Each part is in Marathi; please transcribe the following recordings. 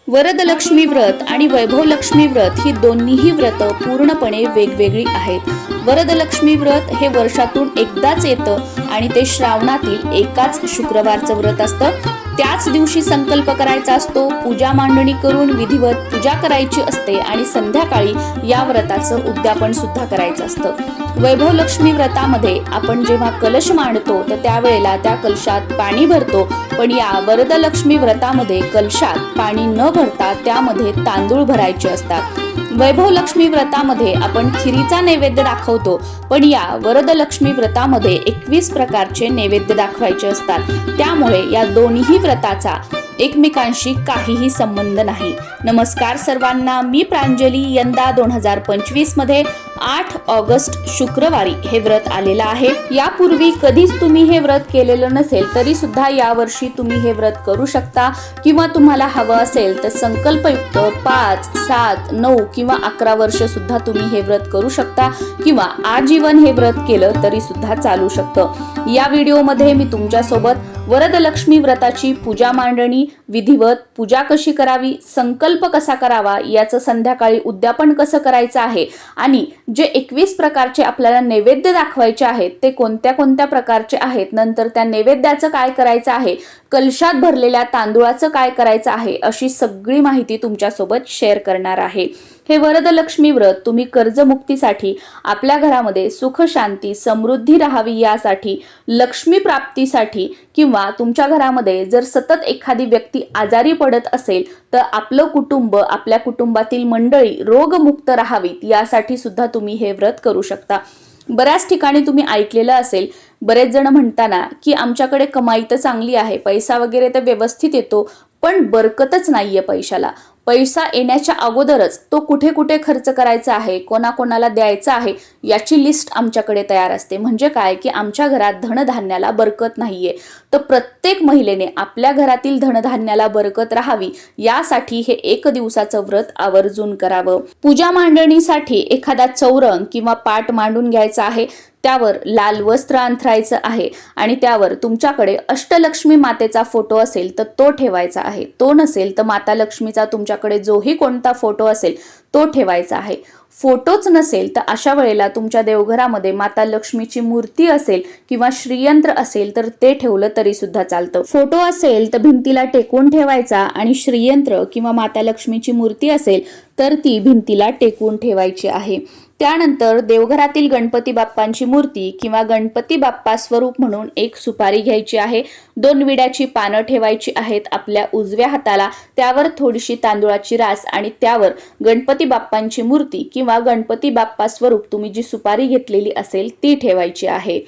वरदलक्ष्मी व्रत आणि वैभवलक्ष्मी व्रत ही दोन्हीही व्रत पूर्णपणे वेगवेगळी आहेत। वरदलक्ष्मी व्रत हे वर्षातून एकदाच येतं आणि ते श्रावणातील एकाच शुक्रवारचं व्रत असतं। त्याच दिवशी संकल्प करायचा असतो, पूजा मांडणी करून विधिवत पूजा करायची असते आणि संध्याकाळी या व्रताचं उद्यापन सुद्धा करायचं असतं। वैभवलक्ष्मी व्रतामध्ये आपण जेव्हा कलश मांडतो तर त्यावेळेला त्या कलशात पाणी भरतो, पण या वरदलक्ष्मी व्रतामध्ये कलशात पाणी न भरता त्यामध्ये तांदूळ भरायचे असतात। वैभवलक्ष्मी व्रतामध्ये आपण खिरीचा नैवेद्य दाखवतो, पण या वरदलक्ष्मी व्रतामध्ये 21 प्रकारचे नैवेद्य दाखवायचे असतात। त्यामुळे या दोन्ही व्रताचा एकमेकांशी काहीही संबंध नाही। नमस्कार सर्वांना, मी प्रांजली। यंदा 2025 मध्ये 8 ऑगस्ट शुक्रवारी हे व्रत आलेलं आहे। यापूर्वी कधीच तुम्ही हे व्रत केलेलं नसेल तरी सुद्धा यावर्षी तुम्ही हे व्रत करू शकता, किंवा तुम्हाला हवं असेल तर संकल्पयुक्त 5, 7, 9 किंवा 11 वर्ष सुद्धा तुम्ही हे व्रत करू शकता, किंवा आजीवन हे व्रत केलं तरी सुद्धा चालू शकतं। या व्हिडिओमध्ये मी तुमच्या सोबत वरदलक्ष्मी व्रताची पूजा मांडणी, विधिवत पूजा कशी करावी, संकल्प कसा करावा, याचं संध्याकाळी उद्यापन कसं करायचं आहे, आणि जे 21 प्रकारचे आपल्याला नैवेद्य दाखवायचे आहेत ते कोणत्या कोणत्या प्रकारचे आहेत, नंतर त्या नैवेद्याचं काय करायचं आहे, कलशात भरलेल्या तांदूळाचं काय करायचं आहे, अशी सगळी माहिती तुमच्यासोबत शेअर करणार आहे। हे वरदलक्ष्मी व्रत तुम्ही कर्जमुक्तीसाठी, आपल्या घरामध्ये सुख शांती समृद्धी राहावी यासाठी, लक्ष्मी प्राप्तीसाठी, किंवा तुमच्या घरामध्ये जर सतत एखादी व्यक्ती आजारी पडत असेल तर आपलं कुटुंब, आपल्या कुटुंबातील मंडळी रोगमुक्त राहावीत यासाठी सुद्धा तुम्ही हे व्रत करू शकता। बऱ्याच ठिकाणी तुम्ही ऐकलेलं असेल, बरेच जण म्हणताना की आमच्याकडे कमाई तर चांगली आहे, पैसा वगैरे तर व्यवस्थित येतो, पण बरकतच नाहीये पैशाला। पैसा येण्याच्या अगोदरच तो कुठे कुठे खर्च करायचा आहे, कोणाकोणाला द्यायचा आहे याची लिस्ट आमच्याकडे तयार असते। म्हणजे काय की आमच्या घरात धनधान्याला बरकत नाहीये, तर प्रत्येक महिलेने आपल्या घरातील धनधान्याला बरकत राहावी यासाठी हे 1 दिवसाचं व्रत आवर्जून करावं। पूजा मांडणीसाठी एखादा चौरंग किंवा पाट मांडून घ्यायचा आहे, त्यावर लाल वस्त्र अंथरायचं आहे आणि त्यावर तुमच्याकडे अष्टलक्ष्मी मातेचा फोटो असेल तर तो ठेवायचा आहे, तो नसेल तर माता लक्ष्मीचा तुमच्याकडे जोही कोणता फोटो असेल तो ठेवायचा आहे। फोटोच नसेल तर अशा वेळेला तुमच्या देवघरामध्ये माता लक्ष्मीची मूर्ती असेल किंवा श्रीयंत्र असेल तर ते ठेवलं तरी सुद्धा चालतं। फोटो असेल तर भिंतीला टेकून ठेवायचा, आणि श्रीयंत्र किंवा माता लक्ष्मीची मूर्ती असेल तर ती भिंतीला टेकून ठेवायची आहे। त्यानंतर देवघरातील गणपती बाप्पांची मूर्ती किंवा गणपती बाप्पा स्वरूप म्हणून एक सुपारी घ्यायची आहे, 2 विड्याची पानं ठेवायची आहेत आपल्या उजव्या हाताला, त्यावर थोडीशी तांदूळाची रास आणि त्यावर गणपती बाप्पांची मूर्ती किंवा गणपती बाप्पा स्वरूप तुम्ही जी सुपारी घेतलेली असेल ती ठेवायची आहे।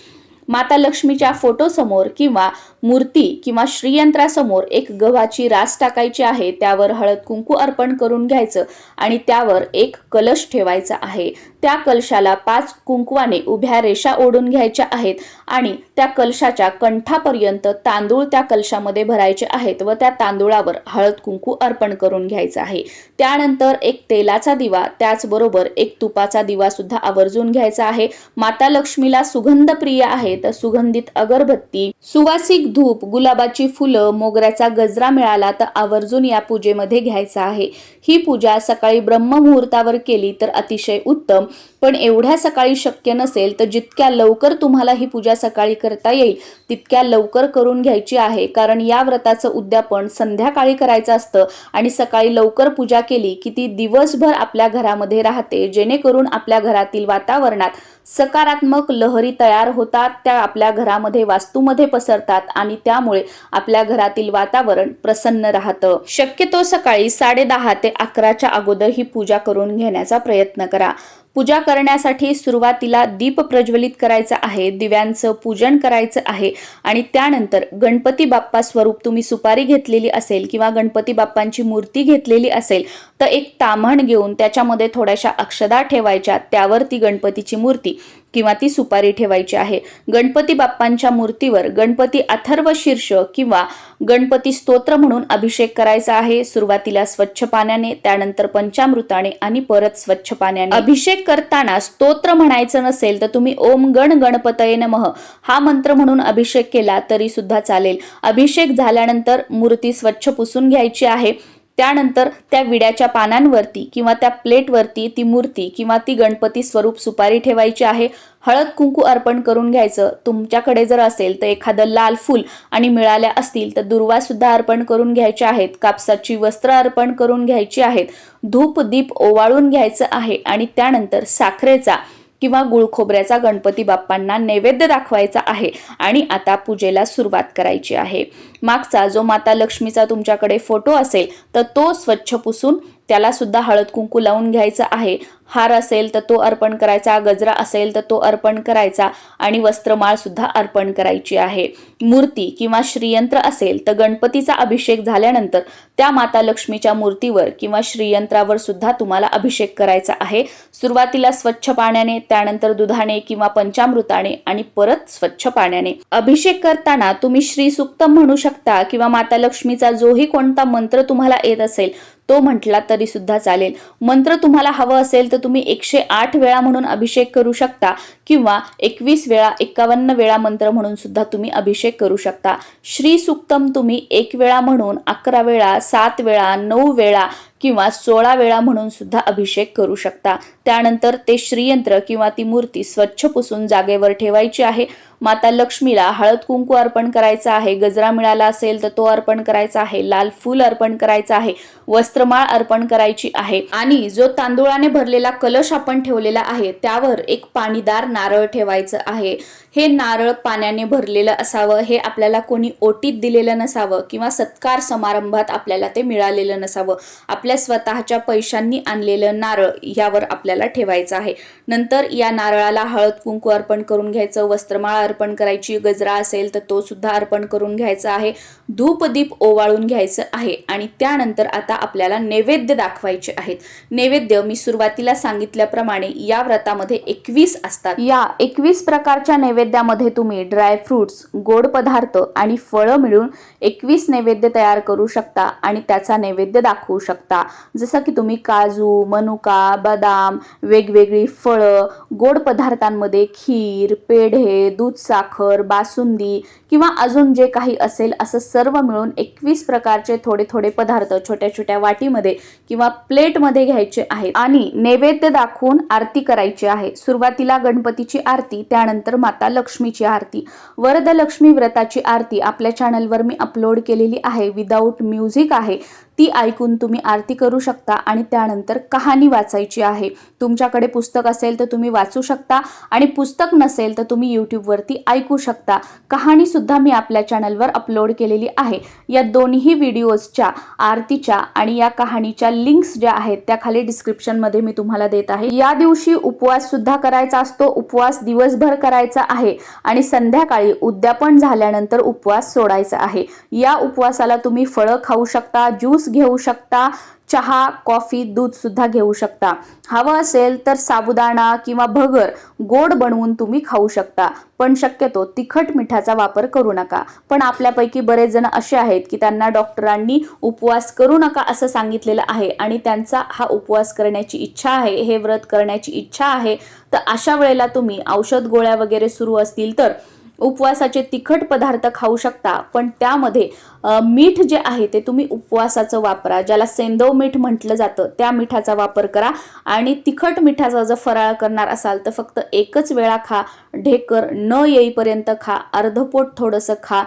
माता लक्ष्मीच्या फोटो समोर किंवा मूर्ती किंवा श्रीयंत्रासमोर एक गव्हाची रास टाकायची आहे, त्यावर हळद कुंकू अर्पण करून घ्यायचं आणि त्यावर एक कलश ठेवायचा आहे। त्या कलशाला 5 कुंकवाने उभ्या रेषा ओढून घ्यायच्या आहेत आणि त्या कलशाच्या कंठापर्यंत तांदूळ त्या कलशामध्ये भरायचे आहेत व त्या तांदूळावर हळद कुंकू अर्पण करून घ्यायचं आहे। त्यानंतर एक तेलाचा दिवा, त्याचबरोबर एक तुपाचा दिवा सुद्धा आवर्जून घ्यायचा आहे। माता लक्ष्मीला सुगंध प्रिय आहे तर सुगंधित अगरबत्ती, सुवासिक धूप, गुलाबाची फुलं, मोगऱ्याचा गजरा मिळाला तर आवर्जून या पूजेमध्ये घ्यायचा आहे। ही पूजा सकाळी ब्रह्ममुहूर्तावर केली तर अतिशय उत्तम, पण एवढ्या सकाळी शक्य नसेल तर जितक्या लवकर तुम्हाला ही पूजा सकाळी करता येईल तितक्या लवकर करून घ्यायची आहे, कारण या व्रताचं उद्यापन संध्याकाळी करायचं असतं आणि सकाळी लवकर पूजा केली की ती दिवसभर आपल्या घरामध्ये राहते, जेणेकरून आपल्या घरातील वातावरणात सकारात्मक लहरी तयार होतात, त्या आपल्या घरामध्ये वास्तूमध्ये पसरतात आणि त्यामुळे आपल्या घरातील वातावरण प्रसन्न राहतं। शक्यतो सकाळी 10:30 ते 11च्या अगोदर ही पूजा करून घेण्याचा प्रयत्न करा। पूजा करण्यासाठी सुरुवातीला दीप प्रज्वलित करायचा आहे, दिव्यांचं पूजन करायचं आहे आणि त्यानंतर गणपती बाप्पा स्वरूप तुम्ही सुपारी घेतलेली असेल किंवा गणपती बाप्पांची मूर्ती घेतलेली असेल तर एक ताम्हण घेऊन त्याच्यामध्ये थोड्याशा अक्षदा ठेवायच्या, त्यावर ती गणपतीची मूर्ती किंवा ती सुपारी ठेवायची आहे। गणपती बाप्पांच्या मूर्तीवर गणपती अथर्व शीर्ष किंवा गणपती स्तोत्र म्हणून अभिषेक करायचा आहे। सुरुवातीला स्वच्छ पाण्याने, त्यानंतर पंचामृताने आणि परत स्वच्छ पाण्याने। अभिषेक करताना स्तोत्र म्हणायचं नसेल तर तुम्ही ओम गण गणपतये नमः हा मंत्र म्हणून अभिषेक केला तरी सुद्धा चालेल। अभिषेक झाल्यानंतर मूर्ती स्वच्छ पुसून घ्यायची आहे। त्यानंतर त्या विड्याच्या पानांवरती किंवा त्या प्लेटवरती ती मूर्ती किंवा ती गणपती स्वरूप सुपारी ठेवायची आहे. हळद कुंकू अर्पण करून घ्यायचं. तुमच्याकडे जर असेल तर एखादं लाल फूल आणि मिळाल्या असतील तर दुर्वा सुद्धा अर्पण करून घ्यायचे आहेत. कापसाची वस्त्र अर्पण करून घ्यायची आहेत. धूप दीप ओवाळून घ्यायचं आहे आणि त्यानंतर साखरेचा किंवा गुळ खोबऱ्याचा गणपती बाप्पांना नैवेद्य दाखवायचा आहे आणि आता पूजेला सुरुवात करायची आहे. मागचा जो माता लक्ष्मीचा तुमच्याकडे फोटो असेल तर तो स्वच्छ पुसून त्याला सुद्धा हळद कुंकू लावून घ्यायचा आहे. हार असेल तर तो अर्पण करायचा, गजरा असेल तर तो अर्पण करायचा आणि वस्त्रमाळ सुद्धा अर्पण करायची आहे. मूर्ती किंवा श्रीयंत्र असेल तर गणपतीचा अभिषेक झाल्यानंतर त्या माता लक्ष्मीच्या मूर्तीवर किंवा श्रीयंत्रावर सुद्धा तुम्हाला अभिषेक करायचा आहे. सुरुवातीला स्वच्छ पाण्याने, त्यानंतर दुधाने किंवा पंचामृताने आणि परत स्वच्छ पाण्याने. अभिषेक करताना तुम्ही श्री सूक्त म्हणू शकता किंवा माता लक्ष्मीचा जोही कोणता मंत्र तुम्हाला येत असेल तो म्हटला तरी सुद्धा चालेल. मंत्र तुम्हाला हवं असेल तर तुम्ही 108 वेळा म्हणून अभिषेक करू शकता किंवा 21 वेळा 51 वेळा मंत्र म्हणून सुद्धा तुम्ही अभिषेक करू शकता. श्री सुक्तम तुम्ही 1 वेळा म्हणून 11 वेळा 7 वेळा 9 वेळा किंवा 16 वेळा म्हणून सुद्धा अभिषेक करू शकता. त्यानंतर ते श्रीयंत्र किंवा ती मूर्ती स्वच्छ पुसून जागेवर ठेवायची आहे. माता लक्ष्मीला हळद कुंकू अर्पण करायचा आहे. गजरा मिळाला असेल तर तो अर्पण करायचा आहे. लाल फूल अर्पण करायचा आहे. वस्त्रमाळ अर्पण करायची आहे आणि जो तांदूळाने भरलेला कलश आपण ठेवलेला आहे त्यावर एक पाणीदार नारळ ठेवायचं आहे. हे नारळ पाण्याने भरलेलं असावं. हे आपल्याला कोणी ओटीत दिलेलं नसावं किंवा सत्कार समारंभात आपल्याला ते मिळालेलं नसावं. आपल्या स्वतःच्या पैशांनी आणलेलं नारळ यावर आपल्याला ठेवायचं आहे. नंतर या नारळाला हळद कुंकू अर्पण करून घ्यायचं. वस्त्रमाळ अर्पण करायची. गजरा असेल तर तो सुद्धा अर्पण करून घ्यायचा आहे. धूप दीप ओवाळून घ्यायचं आहे आणि त्यानंतर आता आपल्याला नैवेद्य दाखवायचे आहेत. नैवेद्य मी सुरुवातीला सांगितल्याप्रमाणे या व्रतामध्ये 21 असतात. या 21 प्रकारच्या नैवेद्यामध्ये तुम्ही ड्रायफ्रुट्स, गोड पदार्थ आणि फळं मिळून 21 नैवेद्य तयार करू शकता आणि त्याचा नैवेद्य दाखवू शकता. जसं की तुम्ही काजू, मनुका, बदाम, वेगवेगळी फळं, गोड पदार्थांमध्ये खीर, पेढे, दूध साखर, बासुंदी किंवा अजून जे काही असेल असं सर्व मिळून 21 प्रकारचे थोडे थोडे पदार्थ छोट्या छोट्या वाटीमध्ये किंवा प्लेटमध्ये घ्यायचे आहेत आणि नैवेद्य दाखवून आरती करायची आहे. सुरुवातीला गणपतीची आरती, त्यानंतर माता लक्ष्मीची आरती. वरदलक्ष्मी व्रताची आरती आपल्या चॅनलवर मी अपलोड केलेली आहे. विदाऊट म्युझिक आहे. ती ऐकून तुम्ही आरती करू शकता आणि त्यानंतर कहाणी वाचायची आहे. तुमच्याकडे पुस्तक असेल तर तुम्ही वाचू शकता आणि पुस्तक नसेल तर तुम्ही यूट्यूबवरती ऐकू शकता. कहाणी सुद्धा मी आपल्या चॅनलवर अपलोड केलेली आहे. या दोन्ही व्हिडिओजच्या, आरतीच्या आणि या कहाणीच्या लिंक्स ज्या आहेत त्या खाली डिस्क्रिप्शनमध्ये मी तुम्हाला देत आहे. या दिवशी उपवास सुद्धा करायचा असतो. उपवास दिवसभर करायचा आहे आणि संध्याकाळी उद्यापन झाल्यानंतर उपवास सोडायचा आहे. या उपवासाला तुम्ही फळं खाऊ शकता, ज्यूस घेऊ शकता, चहा, कॉफी, दूध सुद्धा घेऊ शकता. हवं असेल तर साबुदाणा किंवा भगर गोड बनवून तुम्ही खाऊ शकता, पण शक्यतो तिखट मिठाचा वापर करू नका. पण आपल्यापैकी बरेच जण असे आहेत की त्यांना डॉक्टरांनी उपवास करू नका असं सांगितलेलं आहे आणि त्यांचा हा उपवास करण्याची इच्छा आहे, हे व्रत करण्याची इच्छा आहे. तर अशा वेळेला तुम्ही औषध गोळ्या वगैरे सुरू असतील तर उपवासाचे तिखट पदार्थ खाऊ शकता, पण त्यामध्ये मीठ जे आहे ते तुम्ही उपवासाचं वापरा. ज्याला सेंदव मीठ म्हटलं जातं त्या मिठाचा वापर करा आणि तिखट मिठाचा जर फराळ करणार असाल तर फक्त एकच वेळा खा. ढेकर न येईपर्यंत खा. अर्धपोट थोडंसं खा.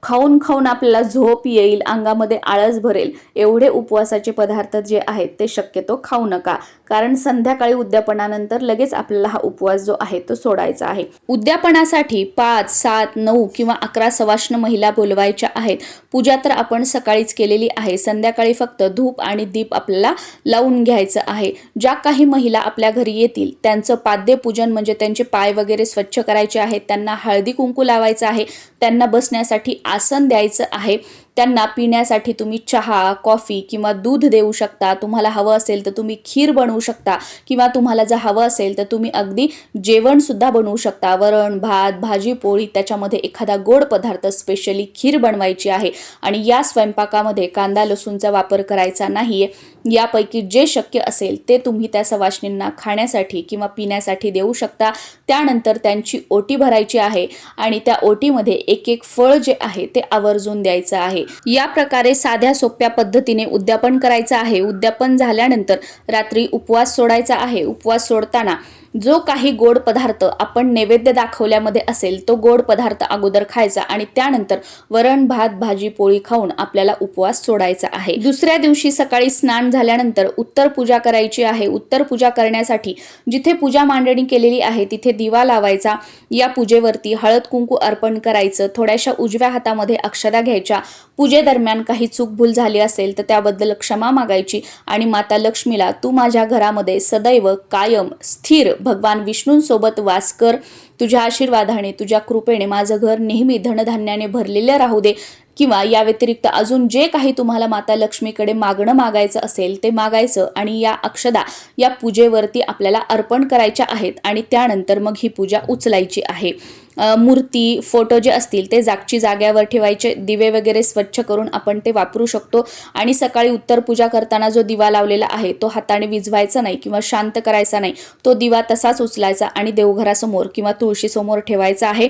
खाऊन खाऊन आपल्याला झोप येईल, अंगामध्ये आळस भरेल एवढे उपवासाचे पदार्थ जे आहेत ते शक्यतो खाऊ नका, कारण संध्याकाळी उद्यापनानंतर लगेच आपल्याला हा उपवास जो आहे तो सोडायचा आहे. उद्यापनासाठी 5, 7, 9 किंवा 11 सवाष्ण महिला बोलवायच्या आहेत. पूजा तर आपण सकाळीच केलेली आहे. संध्याकाळी फक्त धूप आणि दीप आपल्याला लावून घ्यायचं आहे. ज्या काही महिला आपल्या घरी येतील त्यांचं पाद्यपूजन म्हणजे त्यांचे पाय वगैरे स्वच्छ करायचे आहेत. त्यांना हळदी कुंकू लावायचं आहे. त्यांना बसण्यासाठी आसन द्यायचं आहे. त्यांना पिण्यासाठी तुम्ही चहा, कॉफी किंवा दूध देऊ शकता. तुम्हाला हवं असेल तर तुम्ही खीर बनवू शकता किंवा तुम्हाला जर हवं असेल तर तुम्ही अगदी जेवण सुद्धा बनवू शकता. वरण, भात, भाजी, पोळी, त्याच्यामध्ये एखादा गोड पदार्थ, स्पेशली खीर बनवायची आहे आणि या स्वयंपाकामध्ये कांदा लसूणचा वापर करायचा नाहीये. यापैकी जे शक्य असेल ते तुम्ही त्या सवाष्णींना खाण्यासाठी किंवा पिण्यासाठी देऊ शकता. त्यानंतर त्यांची ओटी भरायची आहे आणि त्या ओटीमध्ये एक एक फळ जे आहे ते आवर्जून द्यायचं आहे. या प्रकारे साध्या सोप्या पद्धतीने उद्यापन करायचं आहे। उद्यापन झाल्यानंतर रात्री उपवास सोडायचा आहे। उपवास सोडताना जो काही गोड पदार्थ आपण नैवेद्य दाखवल्यामध्ये असेल तो गोड पदार्थ अगोदर खायचा आणि त्यानंतर वरण भात भाजी पोळी खाऊन आपल्याला उपवास सोडायचा आहे। दुसऱ्या दिवशी सकाळी स्नान झाल्यानंतर उत्तर पूजा करायची आहे। उत्तर पूजा करण्यासाठी जिथे पूजा मांडणी केलेली आहे तिथे दिवा लावायचा। या पूजेवरती हळद कुंकू अर्पण करायचं। थोड्याशा उजव्या हातामध्ये अक्षता घ्यायच्या। पूजेदरम्यान काही चूकभूल झाली असेल तर त्याबद्दल क्षमा मागायची आणि माता लक्ष्मीला तू माझ्या घरामध्ये सदैव कायम स्थिर भगवान विष्णूंसोबत वास कर। तुझ्या आशीर्वादाने तुझ्या कृपेने माझं घर नेहमी धनधान्याने भरलेले राहू दे। किंवा या व्यतिरिक्त अजून जे काही तुम्हाला माता लक्ष्मीकडे मागणं मागायचं असेल ते मागायचं आणि या अक्षदा या पूजेवरती आपल्याला अर्पण करायच्या आहेत आणि त्यानंतर मग ही पूजा उचलायची आहे। मूर्ती फोटो जे असतील ते जागची जाग्यावर ठेवायचे। दिवे वगैरे स्वच्छ करून आपण ते वापरू शकतो आणि सकाळी उत्तर पूजा करताना जो दिवा लावलेला आहे तो हाताने विझवायचा नाही किंवा शांत करायचा नाही। तो दिवा तसाच उचलायचा आणि देवघरासमोर किंवा तुळशीसमोर ठेवायचा आहे।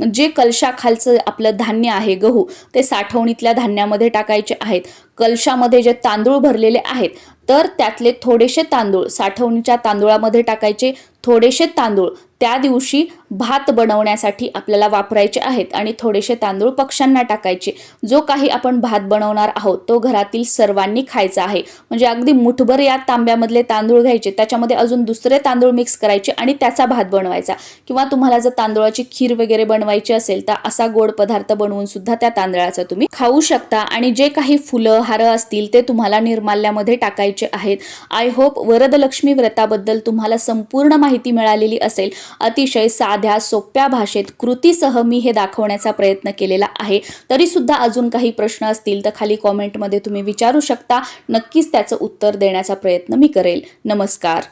जे कलशाखालचं आपलं धान्य आहे गहू ते साठवणीतल्या धान्यामध्ये टाकायचे आहेत। कलशामध्ये जे तांदूळ भरलेले आहेत तर त्यातले थोडेसे तांदूळ साठवणीच्या तांदूळामध्ये टाकायचे। थोडेसे तांदूळ त्या दिवशी भात बनवण्यासाठी आपल्याला वापरायचे आहेत आणि थोडेसे तांदूळ पक्ष्यांना टाकायचे। जो काही आपण भात बनवणार आहोत तो घरातील सर्वांनी खायचा आहे। म्हणजे अगदी मुठभर या तांब्यामधले तांदूळ घ्यायचे, त्याच्यामध्ये अजून दुसरे तांदूळ मिक्स करायचे आणि त्याचा भात बनवायचा। किंवा तुम्हाला जर तांदूळाची खीर वगैरे बनवायची असेल तर असा गोड पदार्थ बनवून सुद्धा त्या तांदळाचा तुम्ही खाऊ शकता। आणि जे काही फुलं हार असतील ते तुम्हाला निर्माल्यामध्ये टाकायचे आहेत। आय होप वरदलक्ष्मी व्रताबद्दल तुम्हाला संपूर्ण माहिती मिळालेली असेल। अतिशय साध्या सोप्या भाषेत कृतीसह मी हे दाखवण्याचा प्रयत्न केलेला आहे। तरी सुद्धा अजून काही प्रश्न असतील तर खाली कॉमेंटमध्ये तुम्ही विचारू शकता। नक्कीच त्याचं उत्तर देण्याचा प्रयत्न मी करेल। नमस्कार।